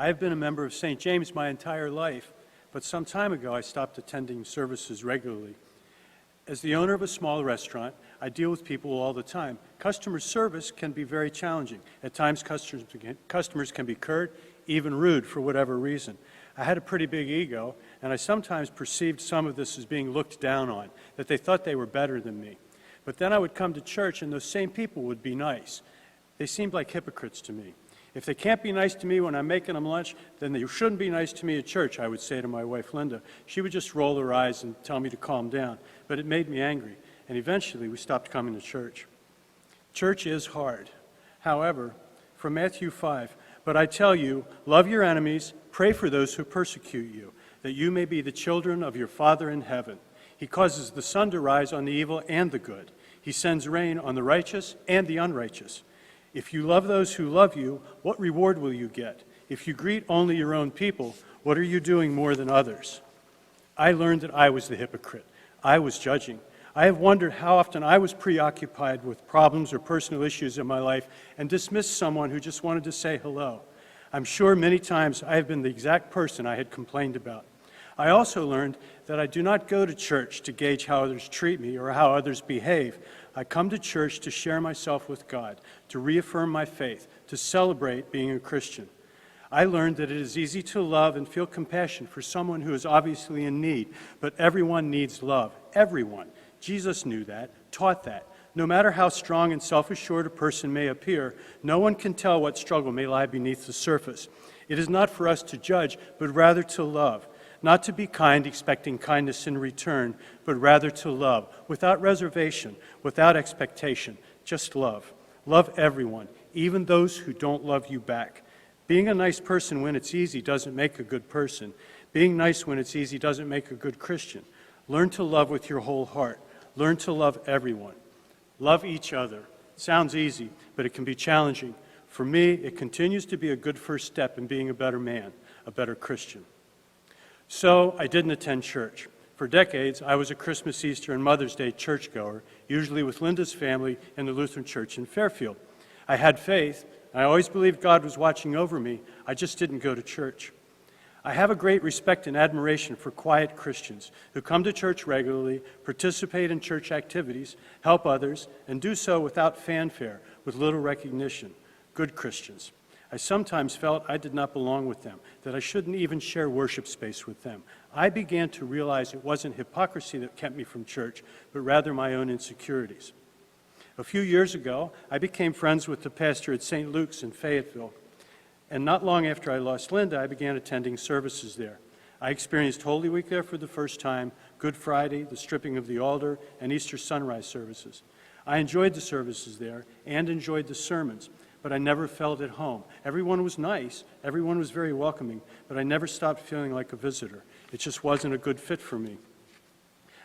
I have been a member of St. James my entire life, but some time ago I stopped attending services regularly. As the owner of a small restaurant, I deal with people all the time. Customer service can be very challenging. At times, customers can be curt, even rude for whatever reason. I had a pretty big ego, and I sometimes perceived some of this as being looked down on, that they thought they were better than me. But then I would come to church, and those same people would be nice. They seemed like hypocrites to me. If they can't be nice to me when I'm making them lunch, then they shouldn't be nice to me at church, I would say to my wife, Linda. She would just roll her eyes and tell me to calm down. But it made me angry, and eventually we stopped coming to church. Church is hard. However, from Matthew 5, but I tell you, love your enemies, pray for those who persecute you, that you may be the children of your Father in heaven. He causes the sun to rise on the evil and the good. He sends rain on the righteous and the unrighteous. If you love those who love you, what reward will you get? If you greet only your own people, what are you doing more than others? I learned that I was the hypocrite. I was judging. I have wondered how often I was preoccupied with problems or personal issues in my life and dismissed someone who just wanted to say hello. I'm sure many times I have been the exact person I had complained about. I also learned that I do not go to church to gauge how others treat me or how others behave. I come to church to share myself with God, to reaffirm my faith, to celebrate being a Christian. I learned that it is easy to love and feel compassion for someone who is obviously in need, but everyone needs love. Everyone. Jesus knew that, taught that. No matter how strong and self-assured a person may appear, no one can tell what struggle may lie beneath the surface. It is not for us to judge, but rather to love. Not to be kind, expecting kindness in return, but rather to love, without reservation, without expectation, just love. Love everyone, even those who don't love you back. Being a nice person when it's easy doesn't make a good person. Being nice when it's easy doesn't make a good Christian. Learn to love with your whole heart. Learn to love everyone. Love each other. Sounds easy, but it can be challenging. For me, it continues to be a good first step in being a better man, a better Christian. So I didn't attend church. For decades, I was a Christmas, Easter, and Mother's Day churchgoer, usually with Linda's family in the Lutheran Church in Fairfield. I had faith. I always believed God was watching over me. I just didn't go to church. I have a great respect and admiration for quiet Christians who come to church regularly, participate in church activities, help others, and do so without fanfare, with little recognition. Good Christians. I sometimes felt I did not belong with them, that I shouldn't even share worship space with them. I began to realize it wasn't hypocrisy that kept me from church, but rather my own insecurities. A few years ago, I became friends with the pastor at St. Luke's in Fayetteville, and not long after I lost Linda, I began attending services there. I experienced Holy Week there for the first time, Good Friday, the stripping of the altar, and Easter sunrise services. I enjoyed the services there and enjoyed the sermons, but I never felt at home. Everyone was nice, everyone was very welcoming, but I never stopped feeling like a visitor. It just wasn't a good fit for me.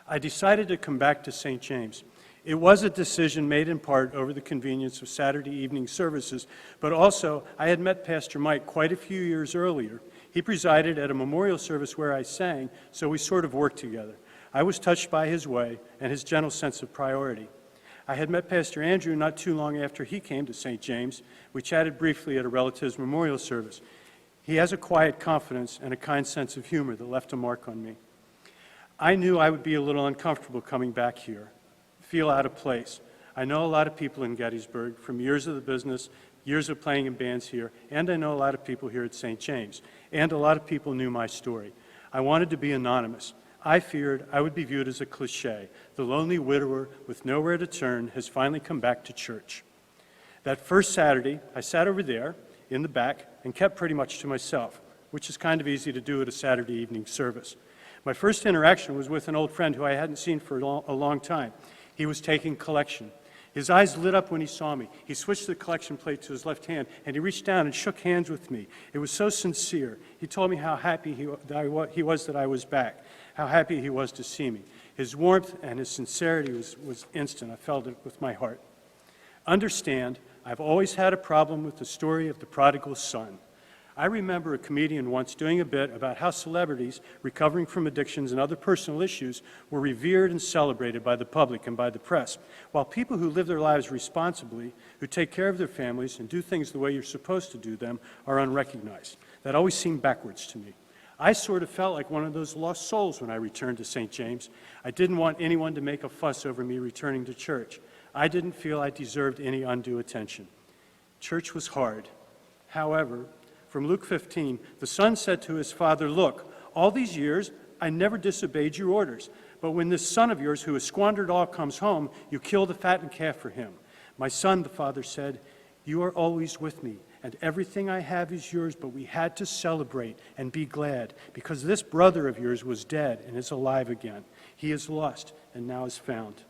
I decided to come back to St. James. It was a decision made in part over the convenience of Saturday evening services, but also I had met Pastor Mike quite a few years earlier. He presided at a memorial service where I sang, so we sort of worked together. I was touched by his way and his gentle sense of priority. I had met Pastor Andrew not too long after he came to St. James. We chatted briefly at a relative's memorial service. He has a quiet confidence and a kind sense of humor that left a mark on me. I knew I would be a little uncomfortable coming back here, feel out of place. I know a lot of people in Gettysburg from years of the business, years of playing in bands here, and I know a lot of people here at St. James, and a lot of people knew my story. I wanted to be anonymous. I feared I would be viewed as a cliché. The lonely widower with nowhere to turn has finally come back to church. That first Saturday, I sat over there in the back and kept pretty much to myself, which is kind of easy to do at a Saturday evening service. My first interaction was with an old friend who I hadn't seen for a long time. He was taking collection. His eyes lit up when he saw me. He switched the collection plate to his left hand, and he reached down and shook hands with me. It was so sincere. He told me how happy he was that I was back, how happy he was to see me. His warmth and his sincerity was instant. I felt it with my heart. Understand, I've always had a problem with the story of the prodigal son. I remember a comedian once doing a bit about how celebrities recovering from addictions and other personal issues were revered and celebrated by the public and by the press, while people who live their lives responsibly, who take care of their families and do things the way you're supposed to do them, are unrecognized. That always seemed backwards to me. I sort of felt like one of those lost souls when I returned to St. James. I didn't want anyone to make a fuss over me returning to church. I didn't feel I deserved any undue attention. Church was hard. However, from Luke 15, the son said to his father, "Look, all these years I never disobeyed your orders, but when this son of yours who has squandered all comes home, you kill the fattened calf for him." "My son," the father said, "you are always with me, and everything I have is yours, but we had to celebrate and be glad, because this brother of yours was dead and is alive again. He is lost and now is found."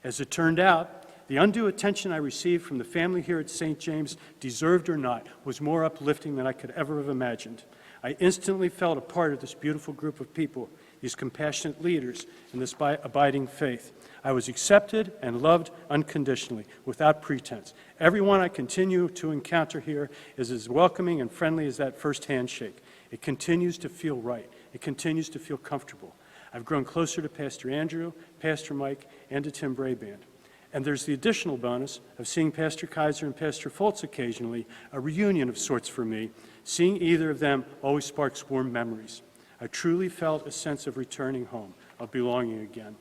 As it turned out, the undue attention I received from the family here at St. James, deserved or not, was more uplifting than I could ever have imagined. I instantly felt a part of this beautiful group of people, these compassionate leaders in this abiding faith. I was accepted and loved unconditionally, without pretense. Everyone I continue to encounter here is as welcoming and friendly as that first handshake. It continues to feel right. It continues to feel comfortable. I've grown closer to Pastor Andrew, Pastor Mike, and to Tim Braband. And there's the additional bonus of seeing Pastor Kaiser and Pastor Foltz occasionally, a reunion of sorts for me. Seeing either of them always sparks warm memories. I truly felt a sense of returning home, of belonging again.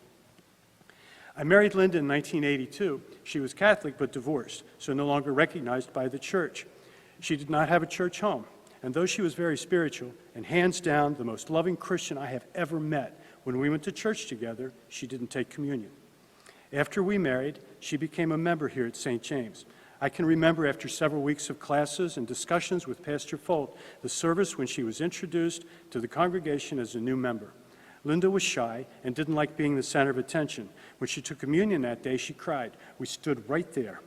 I married Linda in 1982. She was Catholic but divorced, so no longer recognized by the church. She did not have a church home, and though she was very spiritual and hands down the most loving Christian I have ever met, when we went to church together, she didn't take communion. After we married, she became a member here at St. James. I can remember after several weeks of classes and discussions with Pastor Folt, the service when she was introduced to the congregation as a new member. Linda was shy and didn't like being the center of attention. When she took communion that day, she cried. We stood right there.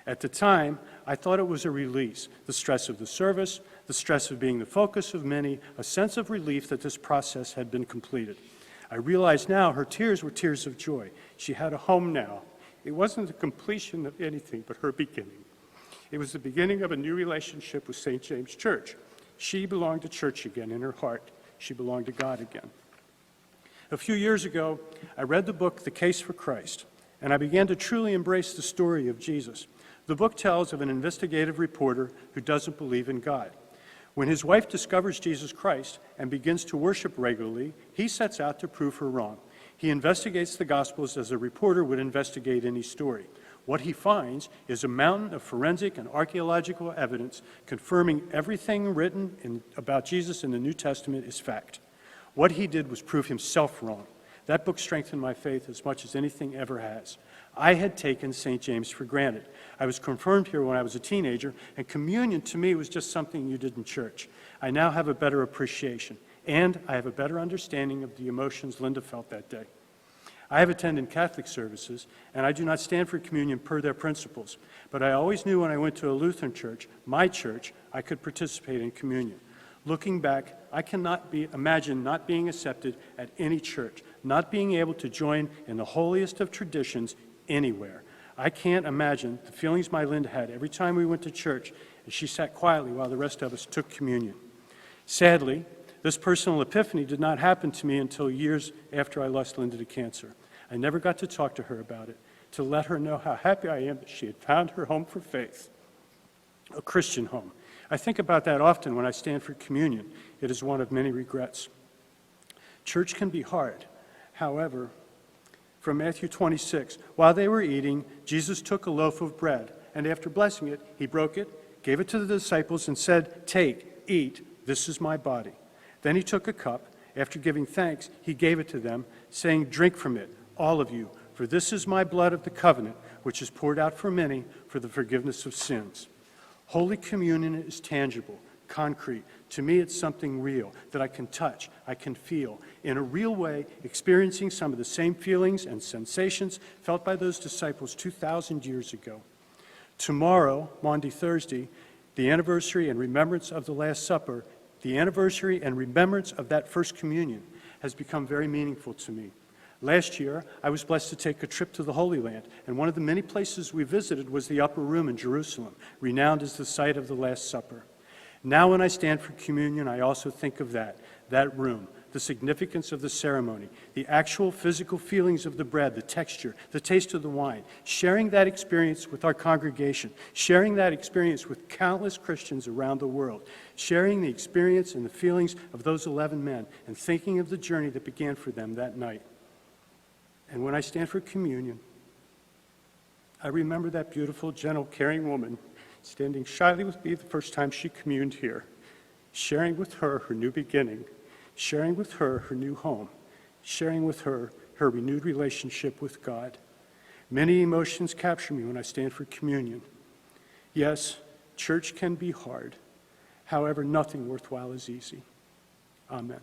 At the time, I thought it was a release, the stress of the service, the stress of being the focus of many, a sense of relief that this process had been completed. I realize now her tears were tears of joy. She had a home now. It wasn't the completion of anything but her beginning. It was the beginning of a new relationship with St. James Church. She belonged to church again in her heart. She belonged to God again. A few years ago, I read the book, The Case for Christ, and I began to truly embrace the story of Jesus. The book tells of an investigative reporter who doesn't believe in God. When his wife discovers Jesus Christ and begins to worship regularly, he sets out to prove her wrong. He investigates the Gospels as a reporter would investigate any story. What he finds is a mountain of forensic and archaeological evidence confirming everything written about Jesus in the New Testament is fact. What he did was prove himself wrong. That book strengthened my faith as much as anything ever has. I had taken St. James for granted. I was confirmed here when I was a teenager, and communion to me was just something you did in church. I now have a better appreciation, and I have a better understanding of the emotions Linda felt that day. I have attended Catholic services, and I do not stand for communion per their principles, but I always knew when I went to a Lutheran church, my church, I could participate in communion. Looking back, I cannot imagine not being accepted at any church, not being able to join in the holiest of traditions anywhere. I can't imagine the feelings my Linda had every time we went to church and she sat quietly while the rest of us took communion. Sadly, this personal epiphany did not happen to me until years after I lost Linda to cancer. I never got to talk to her about it, to let her know how happy I am that she had found her home for faith, a Christian home. I think about that often when I stand for communion. It is one of many regrets. Church can be hard. However, from Matthew 26, while they were eating, Jesus took a loaf of bread, and after blessing it, he broke it, gave it to the disciples, and said, "Take, eat, this is my body." Then he took a cup. After giving thanks, he gave it to them, saying, "Drink from it, all of you, for this is my blood of the covenant, which is poured out for many for the forgiveness of sins." Holy Communion is tangible, concrete. To me, it's something real that I can touch, I can feel. In a real way, experiencing some of the same feelings and sensations felt by those disciples 2,000 years ago. Tomorrow, Maundy Thursday, the anniversary and remembrance of the Last Supper, the anniversary and remembrance of that First Communion has become very meaningful to me. Last year, I was blessed to take a trip to the Holy Land, and one of the many places we visited was the Upper Room in Jerusalem, renowned as the site of the Last Supper. Now when I stand for communion, I also think of that room, the significance of the ceremony, the actual physical feelings of the bread, the texture, the taste of the wine, sharing that experience with our congregation, sharing that experience with countless Christians around the world, sharing the experience and the feelings of those 11 men, and thinking of the journey that began for them that night. And when I stand for communion, I remember that beautiful, gentle, caring woman standing shyly with me the first time she communed here, sharing with her her new beginning, sharing with her her new home, sharing with her her renewed relationship with God. Many emotions capture me when I stand for communion. Yes, church can be hard. However, nothing worthwhile is easy. Amen.